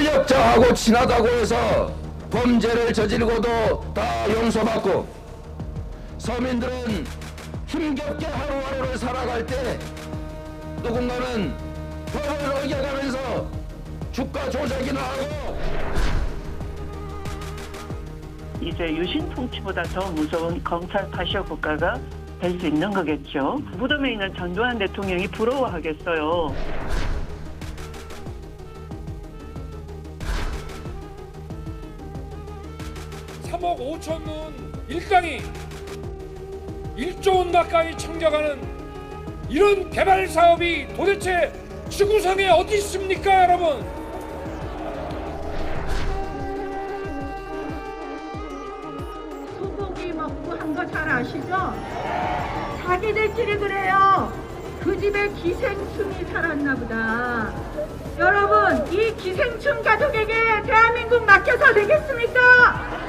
권력자하고 친하다고 해서 범죄를 저지르고도 다 용서받고 서민들은 힘겹게 하루하루를 살아갈 때 누군가는 법을 어겨가면서 주가 조작이나 하고 이제 유신 통치보다 더 무서운 검찰 파시아 국가가 될 수 있는 거겠죠. 무덤에 있는 전두환 대통령이 부러워하겠어요. (3억 5천) 일당이 1조 원 가까이 청겨가는 이런 개발 사업이 도대체 지구상에 어디 있습니까, 여러분? 소고기 먹고 한 거 잘 아시죠? 자기들끼리 그래요. 그 집에 기생충이 살았나 보다. 여러분, 이 기생충 가족에게 대한민국 맡겨서 되겠습니까?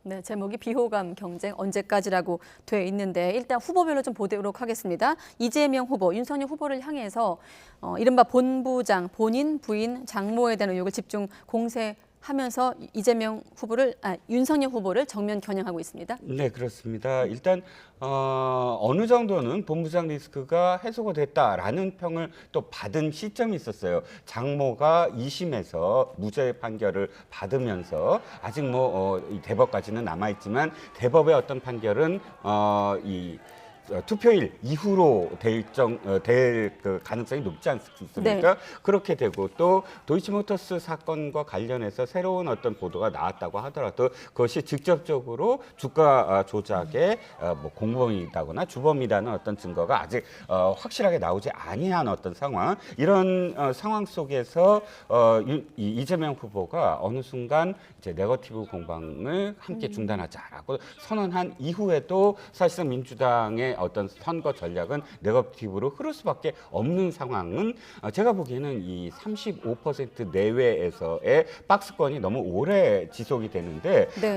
네, 제목이 비호감 경쟁 언제까지라고 되어 있는데 일단 후보별로 좀 보도록 하겠습니다. 이재명 후보, 윤석열 후보를 향해서 이른바 본부장, 본인, 부인, 장모에 대한 의혹을 집중 공세하면서 윤석열 후보를 정면 겨냥하고 있습니다. 네, 그렇습니다. 일단 어느 정도는 본부장 리스크가 해소가 됐다라는 평을 또 받은 시점이 있었어요. 장모가 2심에서 무죄 판결을 받으면서 아직 이 대법까지는 남아있지만 대법의 어떤 판결은 투표일 이후로 될 그 가능성이 높지 않습니까? 네. 그렇게 되고 또 도이치모터스 사건과 관련해서 새로운 어떤 보도가 나왔다고 하더라도 그것이 직접적으로 주가 조작의 공범이다거나 주범이라는 어떤 증거가 아직 확실하게 나오지 아니한 어떤 상황, 이런 상황 속에서 이재명 후보가 어느 순간 이제 네거티브 공방을 함께 중단하자라고 선언한 이후에도 사실상 민주당의 어떤 선거 전략은 네거티브로 흐를 수밖에 없는 상황은 제가 보기에는 이 35% 내외에서의 박스권이 너무 오래 지속이 되는데 네.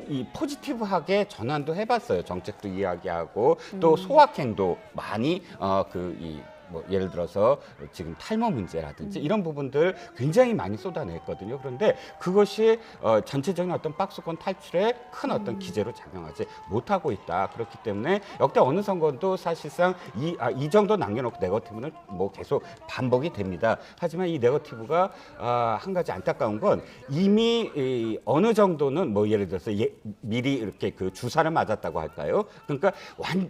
이 포지티브하게 전환도 해봤어요. 정책도 이야기하고 또 소확행도 많이 예를 들어서 지금 탈모 문제라든지 이런 부분들 굉장히 많이 쏟아냈거든요. 그런데 그것이 전체적인 어떤 박스권 탈출에 큰 어떤 기제로 작용하지 못하고 있다. 그렇기 때문에 역대 어느 선거도 사실상 이 정도 남겨놓고 네거티브는 계속 반복이 됩니다. 하지만 이 네거티브가 한 가지 안타까운 건 이미 어느 정도는 예를 들어서 미리 이렇게 그 주사를 맞았다고 할까요? 그러니까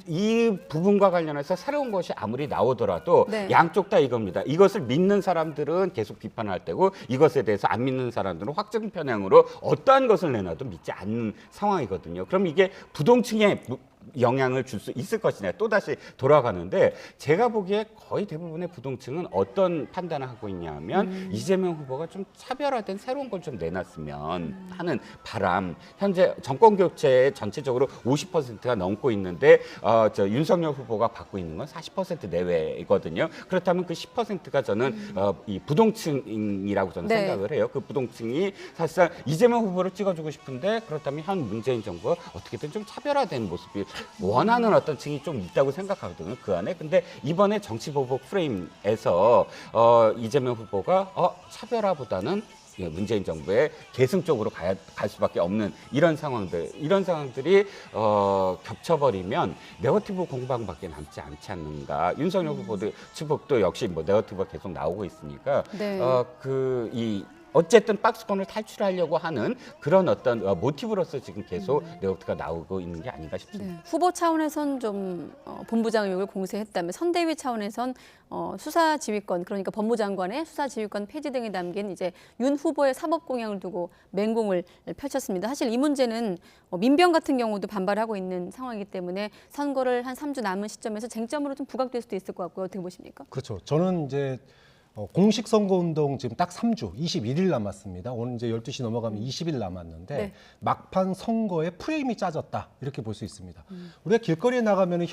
이 부분과 관련해서 새로운 것이 아무리 나오더라도 네. 양쪽 다 이겁니다. 이것을 믿는 사람들은 계속 비판할 때고 이것에 대해서 안 믿는 사람들은 확증 편향으로 어떠한 것을 내놔도 믿지 않는 상황이거든요. 그럼 이게 부동층에 영향을 줄 수 있을 것이냐 또다시 돌아가는데 제가 보기에 거의 대부분의 부동층은 어떤 판단을 하고 있냐면 이재명 후보가 좀 차별화된 새로운 걸 좀 내놨으면 하는 바람. 현재 정권 교체에 전체적으로 50%가 넘고 있는데 윤석열 후보가 받고 있는 건 40% 내외이거든요. 그렇다면 그 10%가 저는 이 부동층이라고 저는 네. 생각을 해요. 그 부동층이 사실상 이재명 후보를 찍어주고 싶은데 그렇다면 현 문재인 정부가 어떻게든 좀 차별화된 모습이 원하는 어떤 층이 좀 있다고 생각하거든요. 그 안에. 근데 이번에 정치보복 프레임에서 이재명 후보가 차별화보다는 문재인 정부의 계승 쪽으로 갈 수밖에 없는 이런 상황들이 겹쳐버리면 네거티브 공방밖에 남지 않지 않는가. 윤석열 후보도 추복도 역시 네거티브가 계속 나오고 있으니까 네. 어쨌든 박스권을 탈출하려고 하는 그런 어떤 모티브로서 지금 계속 네거티브가 나오고 있는 게 아닌가 싶습니다. 네. 후보 차원에선 좀 본부장 의혹을 공세했다면 선대위 차원에선 수사지휘권, 그러니까 법무장관의 수사지휘권 폐지 등이 담긴 이제 윤 후보의 사법 공약을 두고 맹공을 펼쳤습니다. 사실 이 문제는 민변 같은 경우도 반발하고 있는 상황이기 때문에 선거를 한 3주 남은 시점에서 쟁점으로 좀 부각될 수도 있을 것 같고요. 어떻게 보십니까? 그렇죠. 저는 이제 공식 선거운동 지금 딱 3주, 21일 남았습니다. 오늘 이제 12시 넘어가면 20일 남았는데 네. 막판 선거의 프레임이 짜졌다. 이렇게 볼 수 있습니다. 우리가 길거리에 나가면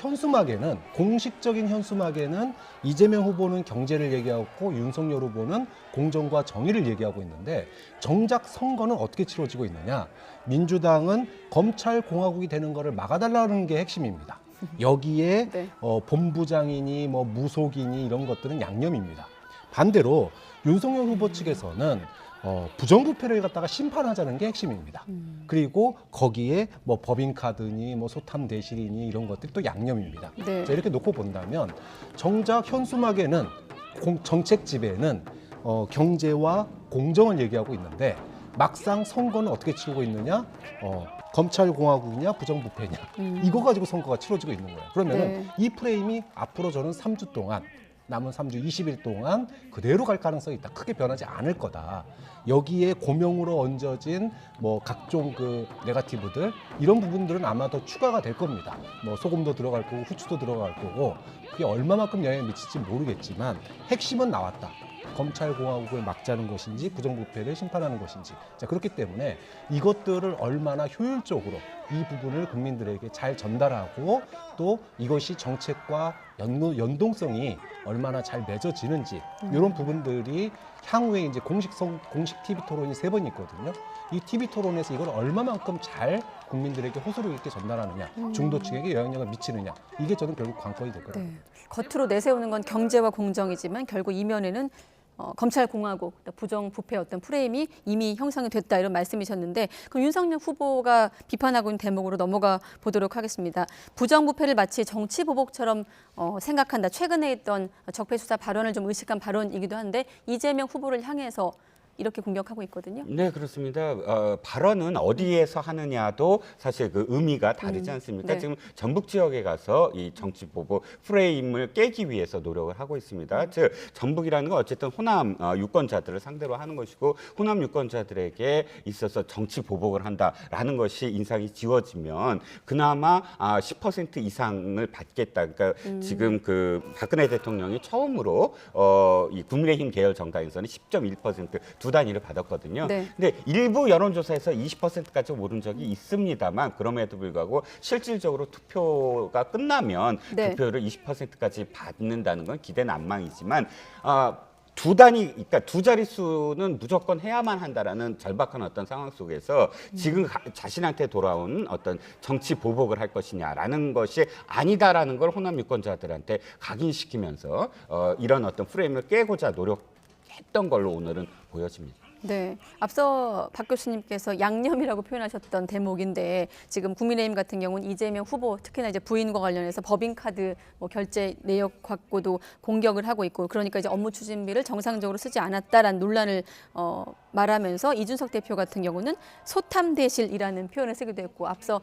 공식적인 현수막에는 이재명 후보는 경제를 얘기하고 윤석열 후보는 공정과 정의를 얘기하고 있는데 정작 선거는 어떻게 치러지고 있느냐. 민주당은 검찰 공화국이 되는 거를 막아달라는 게 핵심입니다. 여기에 네. 본부장이니 뭐 무속이니 이런 것들은 양념입니다. 반대로 윤석열 후보 측에서는 부정부패를 갖다가 심판하자는 게 핵심입니다. 그리고 거기에 뭐 법인카드니 뭐 소탐대실이니 이런 것들이 또 양념입니다. 네. 자, 이렇게 놓고 본다면 정작 현수막에는 정책 지배는 경제와 공정을 얘기하고 있는데 막상 선거는 어떻게 치르고 있느냐? 검찰공화국이냐 부정부패냐 이거 가지고 선거가 치러지고 있는 거예요. 그러면은 네. 이 프레임이 앞으로 저는 3주 동안 남은 3주 20일 동안 그대로 갈 가능성이 있다. 크게 변하지 않을 거다. 여기에 고명으로 얹어진 뭐 각종 그 네거티브들 이런 부분들은 아마 더 추가가 될 겁니다. 뭐 소금도 들어갈 거고 후추도 들어갈 거고 그게 얼마만큼 영향을 미칠지 모르겠지만 핵심은 나왔다. 검찰공화국을 막자는 것인지 부정부패를 심판하는 것인지 자 그렇기 때문에 이것들을 얼마나 효율적으로 이 부분을 국민들에게 잘 전달하고 또 이것이 정책과 연동성이 얼마나 잘 맺어지는지 이런 부분들이 향후에 이제 공식 TV 토론이 3번 있거든요. 이 TV 토론에서 이걸 얼마만큼 잘 국민들에게 호소력 있게 전달하느냐, 중도층에게 영향력을 미치느냐 이게 저는 결국 관건이 될 거라고. 네. 겉으로 내세우는 건 경제와 공정이지만 결국 이면에는 검찰공화국, 부정부패 어떤 프레임이 이미 형성이 됐다 이런 말씀이셨는데 그럼 윤석열 후보가 비판하고 있는 대목으로 넘어가 보도록 하겠습니다. 부정부패를 마치 정치보복처럼 생각한다. 최근에 있던 적폐수사 발언을 좀 의식한 발언이기도 한데 이재명 후보를 향해서 이렇게 공격하고 있거든요. 네, 그렇습니다. 발언은 어디에서 하느냐도 사실 그 의미가 다르지 않습니까? 네. 지금 전북 지역에 가서 이 정치 보복 프레임을 깨기 위해서 노력을 하고 있습니다. 즉 전북이라는 건 어쨌든 호남 유권자들을 상대로 하는 것이고 호남 유권자들에게 있어서 정치 보복을 한다라는 것이 인상이 지워지면 그나마 10% 이상을 받겠다. 그러니까 지금 그 박근혜 대통령이 처음으로 이 국민의힘 계열 정당에서는 10.1% 두 단위를 받았거든요. 네. 근데 일부 여론조사에서 20%까지 오른 적이 있습니다만 그럼에도 불구하고 실질적으로 투표가 끝나면 네. 득표율을 20%까지 받는다는 건 기대난망이지만 두 단위, 그러니까 두 자릿수는 무조건 해야만 한다라는 절박한 어떤 상황 속에서 지금 자신한테 돌아온 어떤 정치 보복을 할 것이냐라는 것이 아니다라는 걸 호남 유권자들한테 각인시키면서 이런 어떤 프레임을 깨고자 노력했던 걸로 오늘은 보여집니다. 네, 앞서 박 교수님께서 양념이라고 표현하셨던 대목인데 지금 국민의힘 같은 경우는 이재명 후보 특히나 이제 부인과 관련해서 법인카드 결제 내역 확보도 공격을 하고 있고 그러니까 이제 업무 추진비를 정상적으로 쓰지 않았다라는 논란을 말하면서 이준석 대표 같은 경우는 소탐대실이라는 표현을 쓰기도 했고 앞서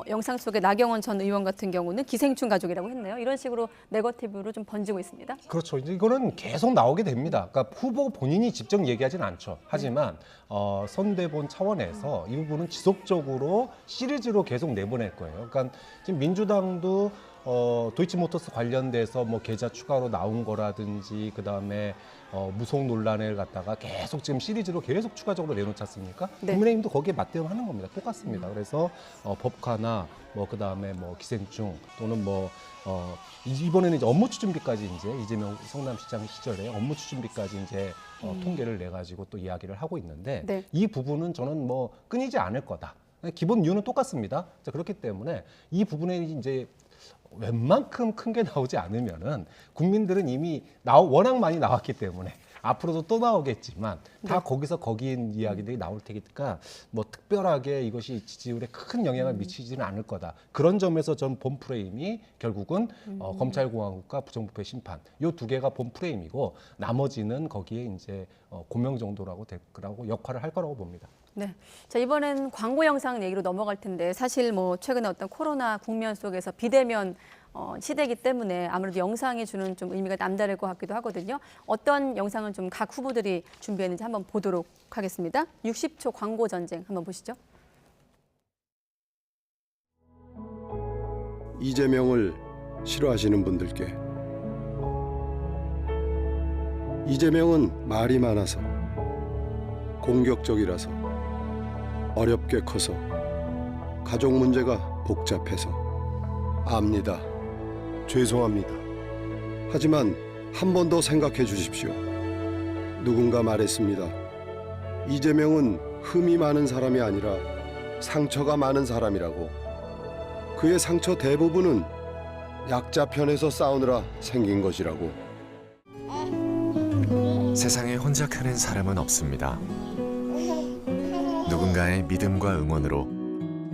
영상 속에 나경원 전 의원 같은 경우는 기생충 가족이라고 했네요. 이런 식으로 네거티브로 좀 번지고 있습니다. 그렇죠. 이제 이거는 계속 나오게 됩니다. 그러니까 후보 본인이 직접 얘기하지는 않죠. 하지만 선대본 차원에서 이 부분은 지속적으로 시리즈로 계속 내보낼 거예요. 그러니까 지금 민주당도 도이치모터스 관련돼서 뭐 계좌 추가로 나온 거라든지 그다음에 무속 논란을 갖다가 계속 지금 시리즈로 계속 추가적으로 내놓지 않습니까? 네. 국민의힘도 거기에 맞대응하는 겁니다. 똑같습니다. 그래서 법카나 뭐 그다음에 뭐 기생충 또는 뭐 이번에는 이제 업무 추진비까지 이제 이재명 성남시장 시절에 업무 추진비까지 이제 통계를 내 가지고 또 이야기를 하고 있는데 네. 이 부분은 저는 뭐 끊이지 않을 거다. 기본 이유는 똑같습니다. 자, 그렇기 때문에 이 부분에 이제 웬만큼 큰 게 나오지 않으면은 국민들은 이미 워낙 많이 나왔기 때문에 앞으로도 또 나오겠지만 다 거기서 거기인 이야기들이 나올 테니까 뭐 특별하게 이것이 지지율에 큰 영향을 미치지는 않을 거다. 그런 점에서 전 본 프레임이 결국은 검찰공화국과 부정부패 심판 이 두 개가 본 프레임이고 나머지는 거기에 이제 고명 정도라고 될 거라고 역할을 할 거라고 봅니다. 네. 자, 이번엔 광고 영상 얘기로 넘어갈 텐데 사실 뭐 최근에 어떤 코로나 국면 속에서 비대면 시대이기 때문에 아무래도 영상이 주는 좀 의미가 남다를 것 같기도 하거든요. 어떤 영상을 좀 각 후보들이 준비했는지 한번 보도록 하겠습니다. 60초 광고 전쟁 한번 보시죠. 이재명을 싫어하시는 분들께 이재명은 말이 많아서 공격적이라서 어렵게 커서 가족 문제가 복잡해서 압니다. 죄송합니다. 하지만 한 번 더 생각해 주십시오. 누군가 말했습니다. 이재명은 흠이 많은 사람이 아니라 상처가 많은 사람이라고. 그의 상처 대부분은 약자 편에서 싸우느라 생긴 것이라고. 세상에 혼자 크는 사람은 없습니다. 누군가의 믿음과 응원으로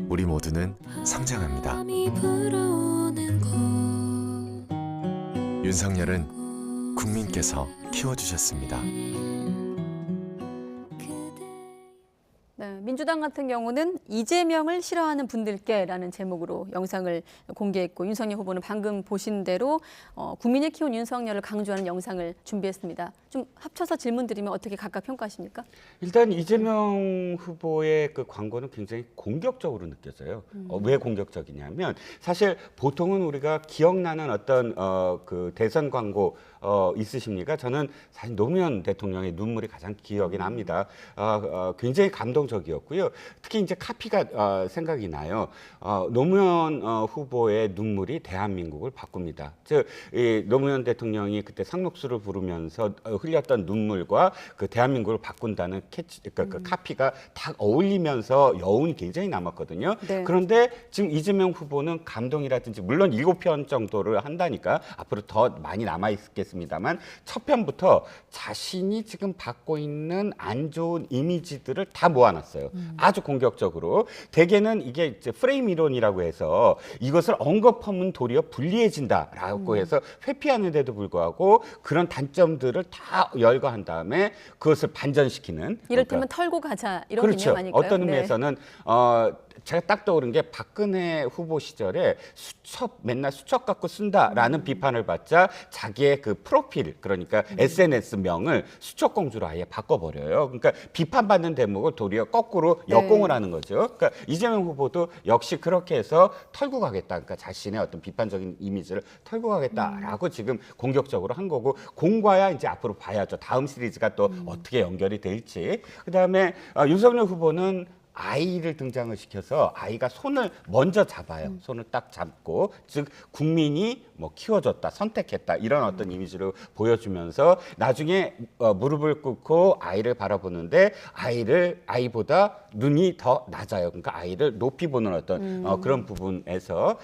우리 모두는 성장합니다. 윤석열은 국민께서 키워주셨습니다. 네, 민주당 같은 경우는 이재명을 싫어하는 분들께라는 제목으로 영상을 공개했고 윤석열 후보는 방금 보신 대로 국민이 키운 윤석열을 강조하는 영상을 준비했습니다. 좀 합쳐서 질문 드리면 어떻게 각각 평가하십니까? 일단 이재명 후보의 그 광고는 굉장히 공격적으로 느껴져요. 왜 공격적이냐면 사실 보통은 우리가 기억나는 어떤 그 대선 광고 있으십니까? 저는 사실 노무현 대통령의 눈물이 가장 기억이 납니다. 굉장히 감동적이었고요. 특히 이제 카피가 생각이 나요. 노무현 후보의 눈물이 대한민국을 바꿉니다. 즉, 이 노무현 대통령이 그때 상록수를 부르면서 흘렸던 눈물과 그 대한민국을 바꾼다는 그 카피가 딱 어울리면서 여운이 굉장히 남았거든요. 네. 그런데 지금 이재명 후보는 감동이라든지 물론 7편 정도를 한다니까 앞으로 더 많이 남아있겠습니다만 첫 편부터 자신이 지금 받고 있는 안 좋은 이미지들을 다 모아놨어요. 아주 공격적으로. 대개는 이게 이제 프레임 이론이라고 해서 이것을 언급하면 도리어 불리해진다라고 해서 회피하는데도 불구하고 그런 단점들을 다 열거한 다음에 그것을 반전시키는. 이를테면 털고 가자 이런 그렇죠. 개념 아닐까요? 어떤 의미에서는 제가 딱 떠오른 게 박근혜 후보 시절에 맨날 수첩 갖고 쓴다라는 비판을 받자 자기의 그 프로필 그러니까 SNS 명을 수첩공주로 아예 바꿔버려요. 그러니까 비판받는 대목을 도리어 거꾸로 역공을 하는 거죠. 그러니까 이재명 후보도 역시 그렇게 해서 털고 가겠다. 그러니까 자신의 어떤 비판적인 이미지를 털고 가겠다라고 지금 공격적으로 한 거고 공과야 이제 앞으로 봐야죠. 다음 시리즈가 또 어떻게 연결이 될지. 그다음에 윤석열 후보는 아이를 등장을 시켜서 아이가 손을 먼저 잡아요. 손을 딱 잡고 즉 국민이 뭐 키워줬다, 선택했다 이런 어떤 이미지를 보여주면서 나중에 무릎을 꿇고 아이를 바라보는데 아이보다 눈이 더 낮아요. 그러니까 아이를 높이 보는 어떤 그런 부분에서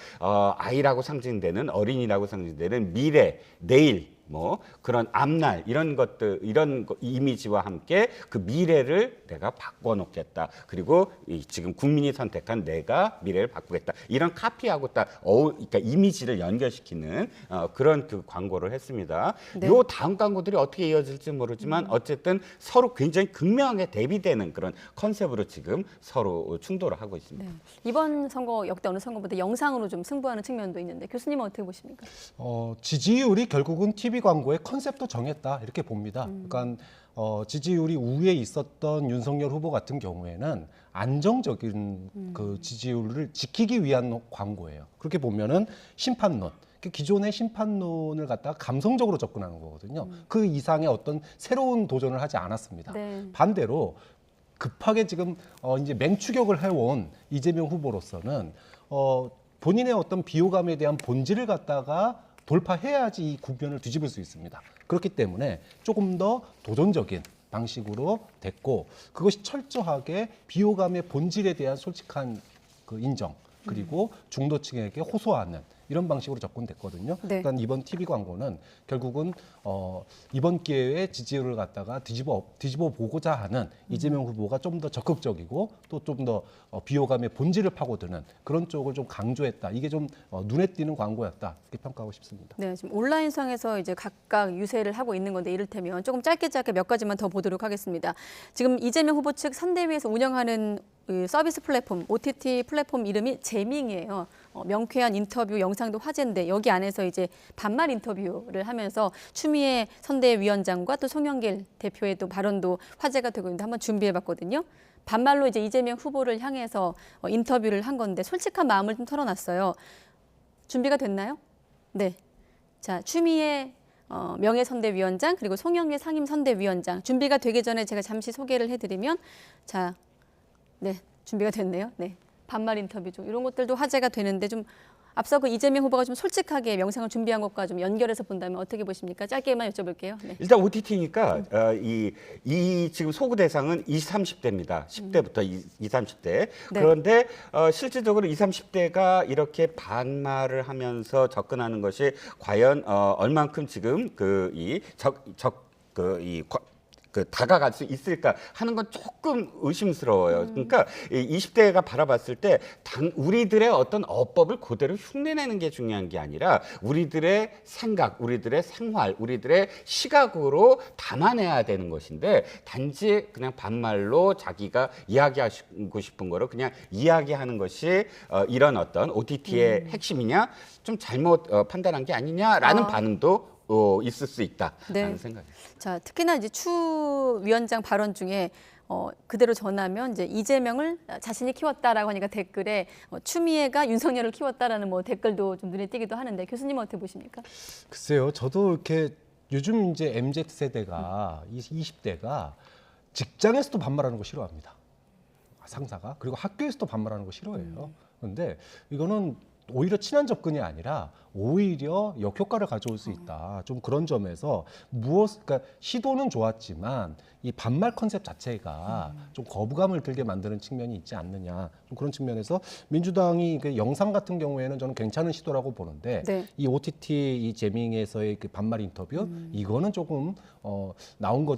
아이라고 상징되는 어린이라고 상징되는 미래, 내일 뭐 그런 앞날 이런 것들 이런 이미지와 함께 그 미래를 내가 바꿔놓겠다. 그리고 지금 국민이 선택한 내가 미래를 바꾸겠다. 이런 카피하고 딱 그러니까 이미지를 연결시키는 그런 그 광고를 했습니다. 네. 요 다음 광고들이 어떻게 이어질지 모르지만 어쨌든 서로 굉장히 극명하게 대비되는 그런 컨셉으로 지금 서로 충돌을 하고 있습니다. 네. 이번 선거 역대 어느 선거보다 영상으로 좀 승부하는 측면도 있는데 교수님은 어떻게 보십니까? 지지율이 결국은 TV 광고의 컨셉도 정했다 이렇게 봅니다. 그러니까 지지율이 우위에 있었던 윤석열 후보 같은 경우에는 안정적인 그 지지율을 지키기 위한 광고예요. 그렇게 보면은 심판론. 기존의 심판론을 갖다가 감성적으로 접근하는 거거든요. 그 이상의 어떤 새로운 도전을 하지 않았습니다. 네. 반대로 급하게 지금 이제 맹추격을 해온 이재명 후보로서는 본인의 어떤 비호감에 대한 본질을 갖다가 돌파해야지 이 국면을 뒤집을 수 있습니다. 그렇기 때문에 조금 더 도전적인 방식으로 됐고 그것이 철저하게 비호감의 본질에 대한 솔직한 그 인정 그리고 중도층에게 호소하는 이런 방식으로 접근됐거든요. 네. 그러니까 이번 TV 광고는 결국은 이번 기회에 지지율을 갖다가 뒤집어 보고자 하는 이재명 후보가 좀 더 적극적이고 또 좀 더 비호감의 본질을 파고드는 그런 쪽을 좀 강조했다. 이게 좀 눈에 띄는 광고였다. 이렇게 평가하고 싶습니다. 네, 지금 온라인상에서 이제 각각 유세를 하고 있는 건데 이를테면 조금 짧게 몇 가지만 더 보도록 하겠습니다. 지금 이재명 후보 측 선대위에서 운영하는 그 서비스 플랫폼, OTT 플랫폼 이름이 재밍이에요. 명쾌한 인터뷰 영상도 화제인데 여기 안에서 이제 반말 인터뷰를 하면서 추미애 선대위원장과 또 송영길 대표의 또 발언도 화제가 되고 있는데 한번 준비해봤거든요. 반말로 이제 이재명 후보를 향해서 인터뷰를 한 건데 솔직한 마음을 좀 털어놨어요. 준비가 됐나요? 네. 자, 추미애 명예선대위원장 그리고 송영길 상임선대위원장 준비가 되기 전에 제가 잠시 소개를 해드리면 자, 네, 준비가 됐네요. 네. 반말 인터뷰 중 이런 것들도 화제가 되는데 좀 앞서 그 이재명 후보가 좀 솔직하게 명상을 준비한 것과 좀 연결해서 본다면 어떻게 보십니까? 짧게만 여쭤볼게요. 네. 일단 OTT니까 이 지금 소구 대상은 20, 30대입니다. 10대부터 20, 30대. 네. 그런데 실질적으로 20, 30대가 이렇게 반말을 하면서 접근하는 것이 과연 얼만큼 지금 다가갈 수 있을까 하는 건 조금 의심스러워요. 그러니까 20대가 바라봤을 때 우리들의 어떤 어법을 그대로 흉내내는 게 중요한 게 아니라 우리들의 생각, 우리들의 생활, 우리들의 시각으로 담아내야 되는 것인데 단지 그냥 반말로 자기가 이야기하고 싶은 거를 그냥 이야기하는 것이 이런 어떤 OTT의 핵심이냐 좀 잘못 판단한 게 아니냐라는 반응도 있을 수 있다라는 생각이에요. 자, 특히나 이제 추 위원장 발언 중에 그대로 전하면 이제 이재명을 자신이 키웠다라고 하니까 댓글에 추미애가 윤석열을 키웠다라는 뭐 댓글도 좀 눈에 띄기도 하는데 교수님은 어떻게 보십니까? 글쎄요, 저도 이렇게 요즘 이제 MZ 세대가 20대가 직장에서도 반말하는 거 싫어합니다. 상사가. 그리고 학교에서도 반말하는 거 싫어해요. 그런데 이거는 오히려 친한 접근이 아니라 오히려 역효과를 가져올 수 있다. 좀 그런 점에서 그러니까 시도는 좋았지만 이 반말 컨셉 자체가 좀 거부감을 들게 만드는 측면이 있지 않느냐. 좀 그런 측면에서 민주당이 그 영상 같은 경우에는 저는 괜찮은 시도라고 보는데 네. 이 OTT 이 재밍에서의 그 반말 인터뷰 이거는 조금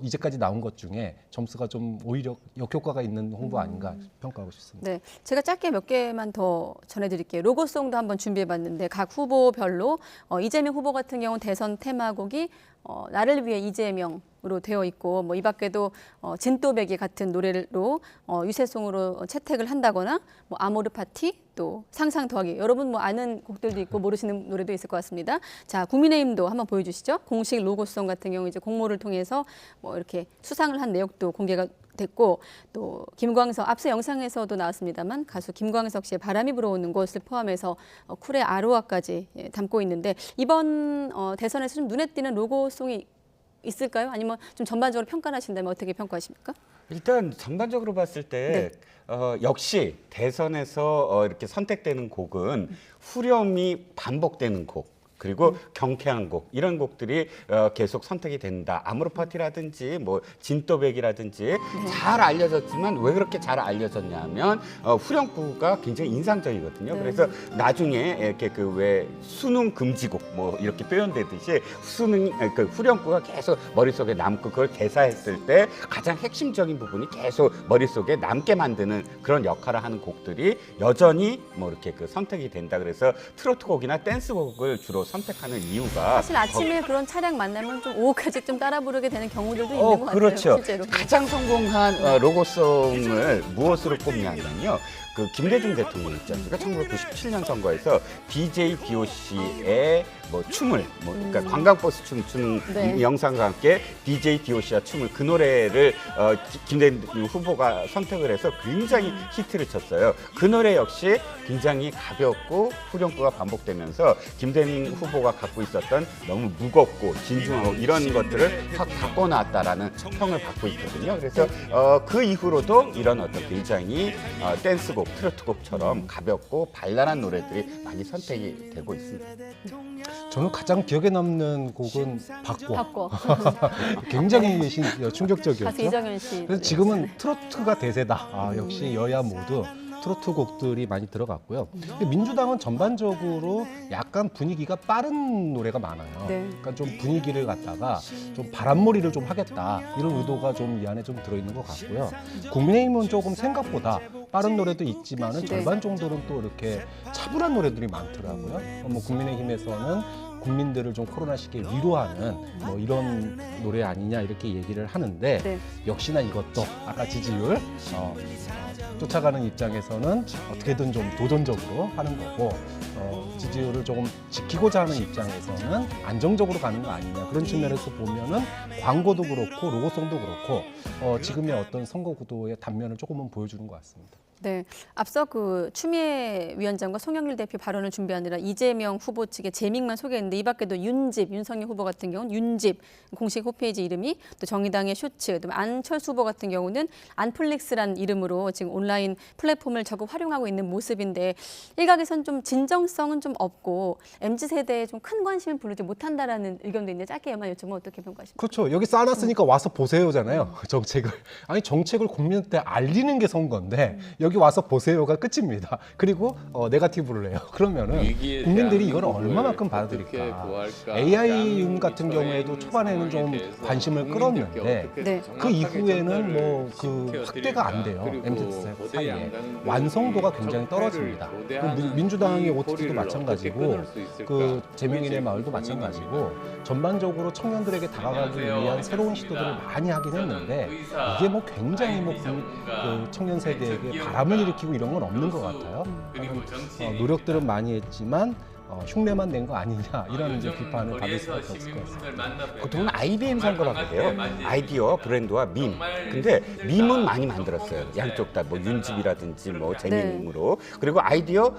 이제까지 나온 것 중에 점수가 좀 오히려 역효과가 있는 홍보 아닌가 평가하고 싶습니다. 네, 제가 짧게 몇 개만 더 전해드릴게요. 로고송도 한번 준비해봤는데 각 후보별로 이재명 후보 같은 경우는 대선 테마곡이 나를 위해 이재명으로 되어 있고 뭐 이 밖에도 진또배기 같은 노래로 유세송으로 채택을 한다거나 뭐 아모르 파티 또 상상 더하기 여러분 뭐 아는 곡들도 있고 모르시는 노래도 있을 것 같습니다. 자, 국민의힘도 한번 보여주시죠. 공식 로고송 같은 경우 이제 공모를 통해서 뭐 이렇게 수상을 한 내역도 공개가 됐고 또 김광석 앞서 영상에서도 나왔습니다만 가수 김광석 씨의 바람이 불어오는 곳을 포함해서 쿨의 아로하까지 담고 있는데 이번 대선에서 좀 눈에 띄는 로고송이 있을까요? 아니면 좀 전반적으로 평가를 하신다면 어떻게 평가하십니까? 일단 전반적으로 봤을 때 역시 대선에서 이렇게 선택되는 곡은 후렴이 반복되는 곡 그리고 경쾌한 곡 이런 곡들이 계속 선택이 된다. 아모르 파티라든지 뭐 진또백이라든지 잘 알려졌지만 왜 그렇게 잘 알려졌냐면 후렴구가 굉장히 인상적이거든요. 그래서 나중에 이렇게 그 왜 수능 금지곡 뭐 이렇게 표현되듯이 그 후렴구가 계속 머릿속에 남고 그걸 대사했을 때 가장 핵심적인 부분이 계속 머릿속에 남게 만드는 그런 역할을 하는 곡들이 여전히 뭐 이렇게 그 선택이 된다. 그래서 트로트 곡이나 댄스 곡을 주로 선택하는 이유가 사실 아침에 그런 차량 만나면 좀 오후까지 좀 따라 부르게 되는 경우들도 있는 것 같아요. 그렇죠. 실제로. 가장 성공한 로고송을 무엇으로 꼽냐면요. 그 김대중 대통령 있지 않습니까? 1997년 선거에서 DJ DOC의 뭐 춤을 그러니까 관광버스 춤 추는 영상과 함께 DJ DOC와 춤을 그 노래를 김대중 후보가 선택을 해서 굉장히 히트를 쳤어요. 그 노래 역시 굉장히 가볍고 후렴구가 반복되면서 김대중 후보가 갖고 있었던 너무 무겁고 진중하고 이런 것들을 확 바꿔놨다라는 평을 받고 있거든요. 그래서 그 이후로도 이런 어떤 굉장히 댄스곡, 트로트곡처럼 가볍고 발랄한 노래들이 많이 선택이 되고 있습니다. 저는 가장 기억에 남는 곡은 바꿔. 바꿔. 굉장히 충격적이었죠. 가수 이정현 씨. 그래서 지금은 트로트가 대세다. 역시 여야 모두 트로트 곡들이 많이 들어갔고요. 근데 민주당은 전반적으로 약간 분위기가 빠른 노래가 많아요. 그러니까 좀 분위기를 갖다가 좀 바람몰이를 좀 하겠다 이런 의도가 좀 이 안에 좀 들어있는 것 같고요. 국민의힘은 조금 생각보다 빠른 노래도 있지만은 절반 정도는 또 이렇게 차분한 노래들이 많더라고요. 뭐 국민의힘에서는 국민들을 좀 코로나 시기에 위로하는 뭐 이런 노래 아니냐 이렇게 얘기를 하는데 역시나 이것도 아까 지지율 쫓아가는 입장에서는 어떻게든 좀 도전적으로 하는 거고 지지율을 조금 지키고자 하는 입장에서는 안정적으로 가는 거 아니냐 그런 측면에서 보면은 광고도 그렇고 로고송도 그렇고 지금의 어떤 선거 구도의 단면을 조금은 보여주는 것 같습니다. 네, 앞서 그 추미애 위원장과 송영길 대표 발언을 준비하느라 이재명 후보 측의 재밍만 소개했는데 이 밖에도 윤집, 윤석열 후보 같은 경우는 윤집 공식 홈페이지 이름이 또 정의당의 쇼츠, 또 안철수 후보 같은 경우는 안플릭스라는 이름으로 지금 온라인 플랫폼을 적극 활용하고 있는 모습인데 일각에선 좀 진정성은 좀 없고 MZ세대에 좀 큰 관심을 부르지 못한다라는 의견도 있는데 짧게만 여쭤보면 어떻게 평가하십니까? 그렇죠. 여기 쌓아놨으니까 와서 보세요잖아요. 정책을. 아니 정책을 국민한테 알리는 게 선거인데 여기 와서 보세요가 끝입니다. 그리고 네거티브를 해요. 그러면은 국민들이 이걸 얼마만큼 받아들일까. AI윤 같은 경우에도 초반에는 좀 관심을 끌었는데 네. 그 이후에는 뭐 그 확대가 안 돼요. MZ 사이에. 완성도가 굉장히 떨어집니다. 그 민주당의 OTT도 마찬가지고 그 재명인의 마을도 마찬가지고 전반적으로 청년들에게 다가가기 위한 새로운 시도들을 많이 하긴 했는데 이게 뭐 굉장히 뭐 그 청년 세대에게 바람을 일으키고 이런 건 없는 것 같아요. 노력들은 많이 했지만 흉내만 낸 거 아니냐 이런 이제 비판을 받을 수밖에 없을 것 같습니다. 보통은 IBM 선거라고 해요. 아이디어, 브랜드와 밈. 근데 밈은 많이 만들었어요. 양쪽 다 뭐 윤집이라든지 뭐 재미임으로. 그리고 아이디어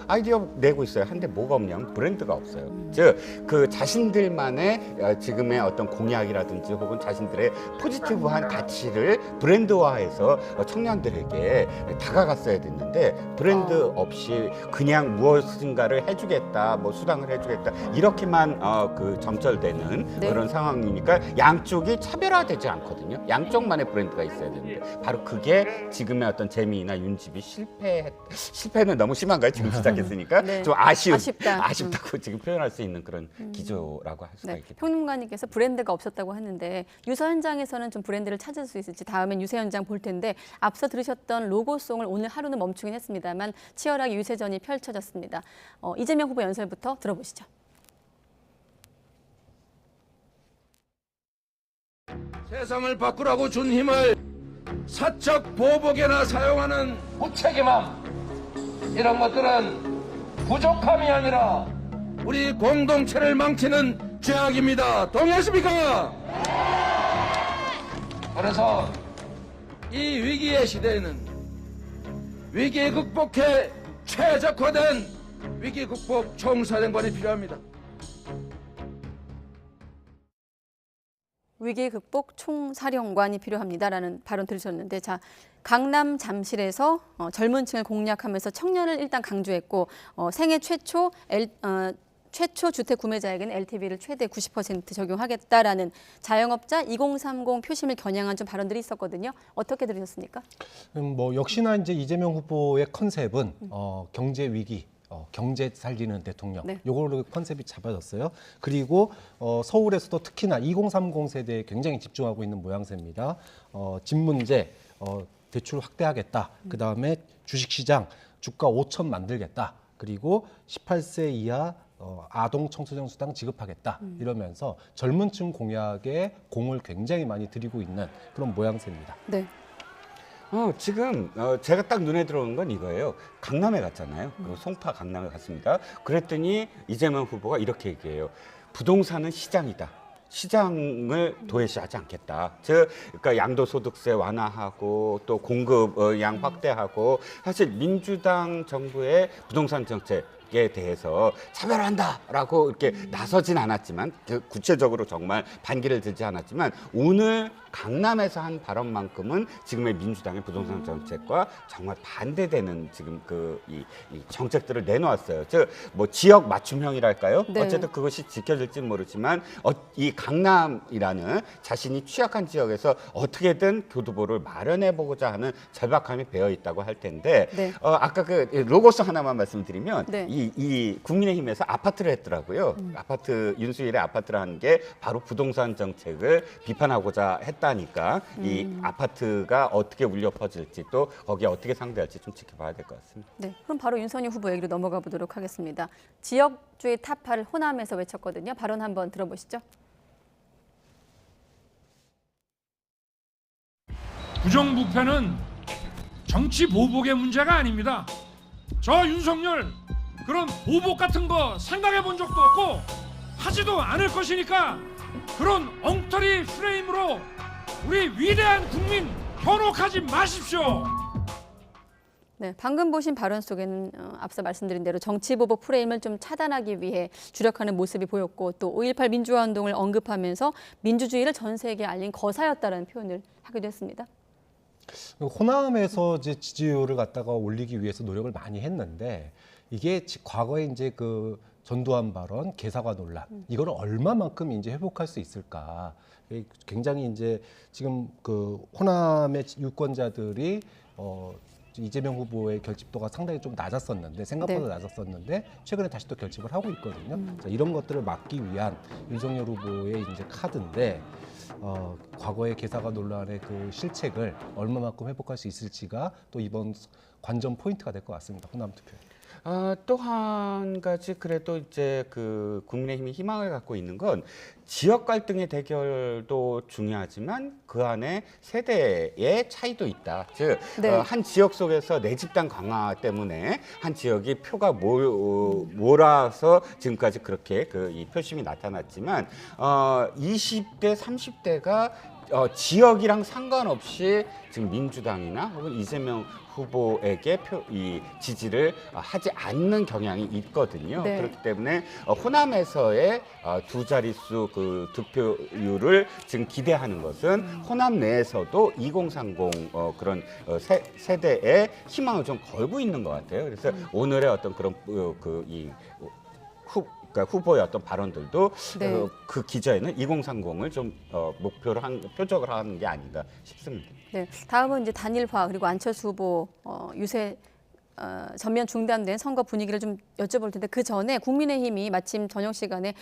내고 있어요. 한데 뭐가 없냐면 브랜드가 없어요. 즉 그 자신들만의 지금의 어떤 공약이라든지 혹은 자신들의 포지티브한 가치를 브랜드화해서 청년들에게 다가갔어야 됐는데 브랜드 없이 그냥 무엇인가를 해주겠다, 뭐 수당을 해주겠다 이렇게만 그 점철되는 그런 상황이니까 양쪽이 차별화되지 않거든요. 양쪽만의 브랜드가 있어야 되는데 바로 그게 지금의 어떤 재미나 윤집이 실패는 너무 심한가요? 지금 시작했으니까 네. 좀 아쉽다. 아쉽다고 지금 표현할 수 있는 그런 기조라고 할 수가 있겠죠. 평론가님께서 브랜드가 없었다고 하는데 유서 현장에서는 좀 브랜드를 찾을 수 있을지 다음엔 유세 현장 볼 텐데 앞서 들으셨던 로고송을 오늘 하루는 멈추긴 했습니다만 치열하게 유세전이 펼쳐졌습니다. 이재명 후보 연설부터 들어보시죠. 세상을 바꾸라고 준 힘을 사적 보복에나 사용하는 무책임함, 이런 것들은 부족함이 아니라 우리 공동체를 망치는 죄악입니다. 동의하십니까? 그래서 이 위기의 시대에는 위기 극복에 최적화된 위기 극복 총사령관이 필요합니다. 위기 극복 총사령관이 필요합니다라는 발언 들으셨는데 자 강남 잠실에서 젊은 층을 공략하면서 청년을 일단 강조했고 생애 최초 주택 구매자에게는 LTV를 최대 90% 적용하겠다라는 자영업자 2030 표심을 겨냥한 좀 발언들이 있었거든요. 어떻게 들으셨습니까? 뭐 역시나 이제 이재명 후보의 컨셉은 경제 위기, 경제 살리는 대통령. 네. 요걸로 컨셉이 잡아졌어요. 그리고 서울에서도 특히나 2030 세대에 굉장히 집중하고 있는 모양새입니다. 집 문제, 대출 확대하겠다. 그다음에 주식시장 주가 5천 만들겠다. 그리고 18세 이하 아동 청소년 수당 지급하겠다 이러면서 젊은 층 공약에 공을 굉장히 많이 들이고 있는 그런 모양새입니다. 네. 지금 제가 딱 눈에 들어오는 건 이거예요. 강남에 갔잖아요. 그 송파 강남에 갔습니다. 그랬더니 이재명 후보가 이렇게 얘기해요. 부동산은 시장이다. 시장을 도외시하지 않겠다. 그러니까 양도소득세 완화하고 또 공급량 확대하고 사실 민주당 정부의 부동산 정책에 대해서 차별한다라고 이렇게 나서진 않았지만 구체적으로 정말 반기를 들지 않았지만 오늘 강남에서 한 발언만큼은 지금의 민주당의 부동산 정책과 정말 반대되는 지금 이 정책들을 내놓았어요. 즉 뭐 지역 맞춤형이랄까요? 네. 어쨌든 그것이 지켜질지는 모르지만 이 강남이라는 자신이 취약한 지역에서 어떻게든 교두보를 마련해 보고자 하는 절박함이 배어 있다고 할 텐데 네. 아까 그 로고송 하나만 말씀드리면 네. 이 국민의힘에서 아파트를 했더라고요. 아파트 윤수일의 아파트를 한 게 바로 부동산 정책을 비판하고자 했다니까 이 아파트가 어떻게 울려 퍼질지 또 거기에 어떻게 상대할지 좀 지켜봐야 될 것 같습니다. 네, 그럼 바로 윤석열 후보 얘기로 넘어가 보도록 하겠습니다. 지역주의 타파를 호남에서 외쳤거든요. 발언 한번 들어보시죠. 부정부패는 정치 보복의 문제가 아닙니다. 저 윤석열 그런 보복 같은 거 생각해 본 적도 없고 하지도 않을 것이니까 그런 엉터리 프레임으로 우리 위대한 국민 현혹하지 마십시오. 네, 방금 보신 발언 속에는 앞서 말씀드린 대로 정치보복 프레임을 좀 차단하기 위해 주력하는 모습이 보였고 또 5.18 민주화 운동을 언급하면서 민주주의를 전 세계에 알린 거사였다라는 표현을 하기도 했습니다. 호남에서 이제 지지율을 갖다가 올리기 위해서 노력을 많이 했는데 이게 과거에 이제 그 전두환 발언, 개사과 논란 이거를 얼마만큼 이제 회복할 수 있을까? 굉장히 이제 지금 그 호남의 유권자들이 이재명 후보의 결집도가 상당히 좀 낮았었는데 생각보다 낮았었는데 최근에 다시 또 결집을 하고 있거든요. 자, 이런 것들을 막기 위한 윤석열 후보의 이제 카드인데 과거의 개사과 논란의 그 실책을 얼마만큼 회복할 수 있을지가 또 이번 관전 포인트가 될 것 같습니다. 호남 투표. 또 한 가지 그래도 이제 그 국민의힘이 희망을 갖고 있는 건 지역 갈등의 대결도 중요하지만 그 안에 세대의 차이도 있다. 즉, 네. 한 지역 속에서 내 집단 강화 때문에 한 지역이 표가 몰아서 지금까지 그렇게 이 표심이 나타났지만 20대, 30대가 지역이랑 상관없이 지금 민주당이나 혹은 이재명 후보에게 이 지지를 하지 않는 경향이 있거든요. 네. 그렇기 때문에 호남에서의 두 자릿수 그 득표율을 지금 기대하는 것은 호남 내에서도 2030 그런 세대의 희망을 좀 걸고 있는 것 같아요. 그래서 오늘의 어떤 그런 그러니까 후보의 어떤 발언들도 네. 그 기저에는 2030을 좀 목표로 표적을 하는 게 아닌가 싶습니다. 네, 다음은 이제 단일화 그리고 안철수 후보 유세 전면 중단된 선거 분위기를 좀 여쭤볼 텐데 그 전에 국민의힘이 마침 저녁 시간에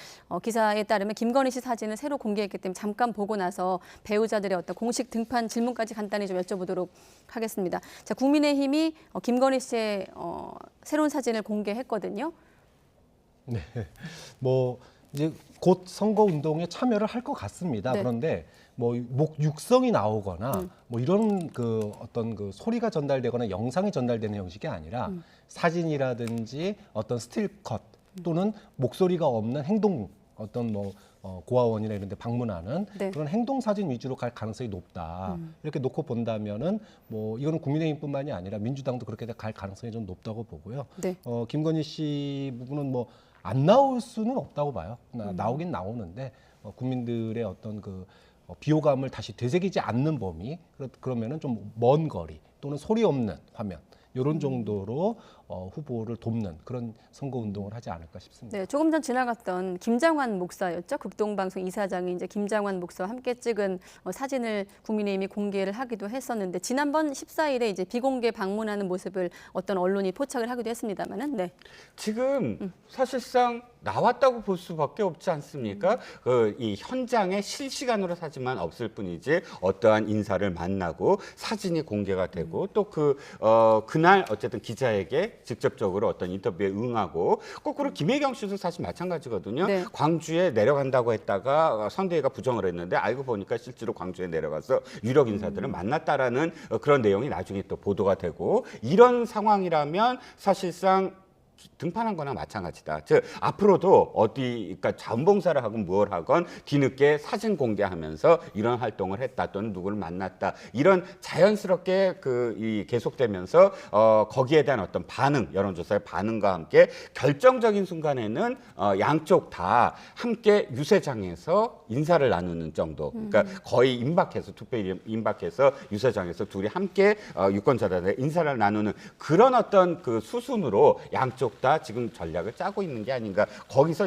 기사에 따르면 김건희 씨 사진을 새로 공개했기 때문에 잠깐 보고 나서 배우자들의 어떤 공식 등판 질문까지 간단히 좀 여쭤보도록 하겠습니다. 자, 국민의힘이 김건희 씨의 새로운 사진을 공개했거든요. 네, 뭐 이제 곧 선거 운동에 참여를 할 것 같습니다. 네. 그런데 뭐 육성이 나오거나 뭐 이런 그 어떤 그 소리가 전달되거나 영상이 전달되는 형식이 아니라 사진이라든지 어떤 스틸컷 또는 목소리가 없는 행동 어떤 뭐 고아원이나 이런 데 방문하는 네. 그런 행동 사진 위주로 갈 가능성이 높다. 이렇게 놓고 본다면은 뭐 이거는 국민의힘뿐만이 아니라 민주당도 그렇게 갈 가능성이 좀 높다고 보고요. 네. 김건희 씨 부분은 뭐 안 나올 수는 없다고 봐요. 나오긴 나오는데 국민들의 어떤 그 비호감을 다시 되새기지 않는 범위 그러면은 좀 먼 거리 또는 소리 없는 화면 이런 정도로 후보를 돕는 그런 선거 운동을 하지 않을까 싶습니다. 네, 조금 전 지나갔던 김장환 목사였죠. 극동방송 이사장이 이제 김장환 목사와 함께 찍은 사진을 국민의힘이 공개를 하기도 했었는데 지난번 14일에 이제 비공개 방문하는 모습을 어떤 언론이 포착을 하기도 했습니다만은 네. 지금 사실상 나왔다고 볼 수밖에 없지 않습니까? 이 현장에 실시간으로 사진만 없을 뿐이지 어떠한 인사를 만나고 사진이 공개가 되고 또 그날 어쨌든 기자에게 직접적으로 어떤 인터뷰에 응하고 거꾸로 김혜경 씨도 사실 마찬가지거든요. 네. 광주에 내려간다고 했다가 선대위가 부정을 했는데 알고 보니까 실제로 광주에 내려가서 유력 인사들을 만났다라는 그런 내용이 나중에 또 보도가 되고 이런 상황이라면 사실상 등판한 거나 마찬가지다. 즉 앞으로도 그러니까 자원봉사를 하건 뭘 하건 뒤늦게 사진 공개하면서 이런 활동을 했다 또는 누구를 만났다 이런 자연스럽게 계속되면서 거기에 대한 어떤 반응, 여론조사의 반응과 함께 결정적인 순간에는 양쪽 다 함께 유세장에서 인사를 나누는 정도. 그러니까 거의 임박해서 투표일에 임박해서 유세장에서 둘이 함께 유권자들의 인사를 나누는 그런 어떤 그 수순으로 양쪽 다 지금 전략을 짜고 있는 게 아닌가. 거기서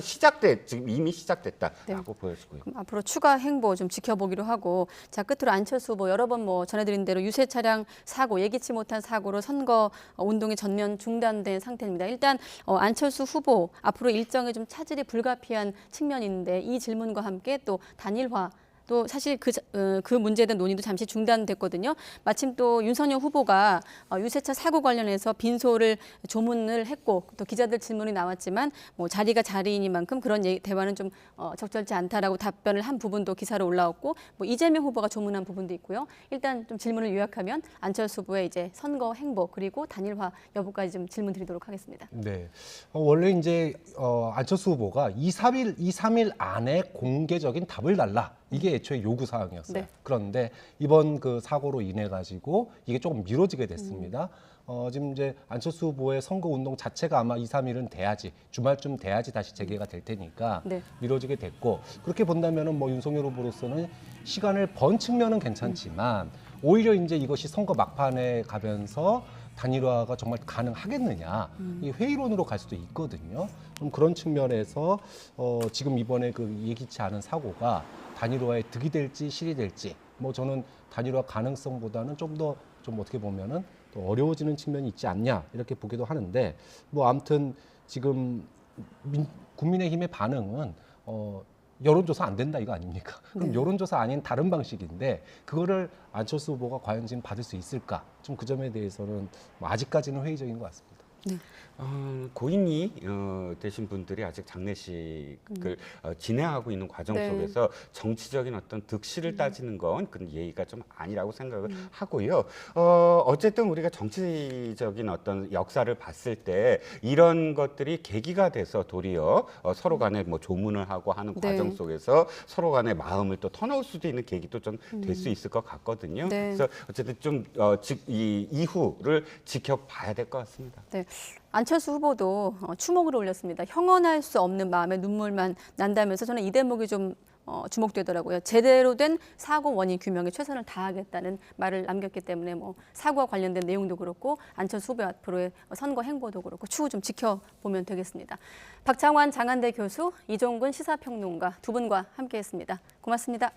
지금 이미 시작됐다라고 보여지고요. 그럼 앞으로 추가 행보 좀 지켜보기로 하고 자 끝으로 안철수 후보 여러 번 전해드린 대로 유세 차량 사고 예기치 못한 사고로 선거 운동이 전면 중단된 상태입니다. 일단 안철수 후보 앞으로 일정에 좀 차질이 불가피한 측면이 있는데 이 질문과 함께 또 단일화 또 사실 그 문제에 대한 논의도 잠시 중단됐거든요. 마침 또 윤석열 후보가 유세차 사고 관련해서 빈소를 조문을 했고 또 기자들 질문이 나왔지만 뭐 자리가 자리이니만큼 그런 대화는 좀 적절치 않다라고 답변을 한 부분도 기사로 올라왔고 뭐 이재명 후보가 조문한 부분도 있고요. 일단 좀 질문을 요약하면 안철수 후보의 이제 선거 행보 그리고 단일화 여부까지 좀 질문 드리도록 하겠습니다. 네, 원래 이제 안철수 후보가 2, 3일 안에 공개적인 답을 달라. 이게 애초에 요구 사항이었어요. 네. 그런데 이번 그 사고로 인해 가지고 이게 조금 미뤄지게 됐습니다. 지금 이제 안철수 후보의 선거 운동 자체가 아마 2, 3일은 돼야지, 주말쯤 돼야지 다시 재개가 될 테니까 네. 미뤄지게 됐고, 그렇게 본다면은 뭐 윤석열 후보로서는 시간을 번 측면은 괜찮지만 오히려 이제 이것이 선거 막판에 가면서 단일화가 정말 가능하겠느냐, 이 회의론으로 갈 수도 있거든요. 그럼 그런 측면에서 지금 이번에 그 예기치 않은 사고가 단일화에 득이 될지 실이 될지, 뭐 저는 단일화 가능성보다는 좀 더 좀 어떻게 보면은 또 어려워지는 측면이 있지 않냐 이렇게 보기도 하는데, 뭐 아무튼 지금 국민의힘의 반응은 여론조사 안 된다 이거 아닙니까? 그럼 네. 여론조사 아닌 다른 방식인데 그거를 안철수 후보가 과연 지금 받을 수 있을까? 좀 그 점에 대해서는 뭐 아직까지는 회의적인 것 같습니다. 고인이 되신 분들이 아직 장례식을 진행하고 있는 과정 네. 속에서 정치적인 어떤 득실을 따지는 건 그런 예의가 좀 아니라고 생각을 하고요. 어쨌든 우리가 정치적인 어떤 역사를 봤을 때 이런 것들이 계기가 돼서 도리어 서로 간에 뭐 조문을 하고 하는 네. 과정 속에서 서로 간의 마음을 또 터놓을 수도 있는 계기도 좀 될 수 있을 것 같거든요. 네. 그래서 어쨌든 좀 이 이후를 지켜봐야 될 것 같습니다. 네. 안철수 후보도 추목을 올렸습니다. 형언할 수 없는 마음에 눈물만 난다면서 저는 이 대목이 좀 주목되더라고요. 제대로 된 사고 원인 규명에 최선을 다하겠다는 말을 남겼기 때문에 뭐 사고와 관련된 내용도 그렇고 안철수 후보 앞으로의 선거 행보도 그렇고 추후 좀 지켜보면 되겠습니다. 박창환 장한대 교수, 이종근 시사평론가 두 분과 함께했습니다. 고맙습니다.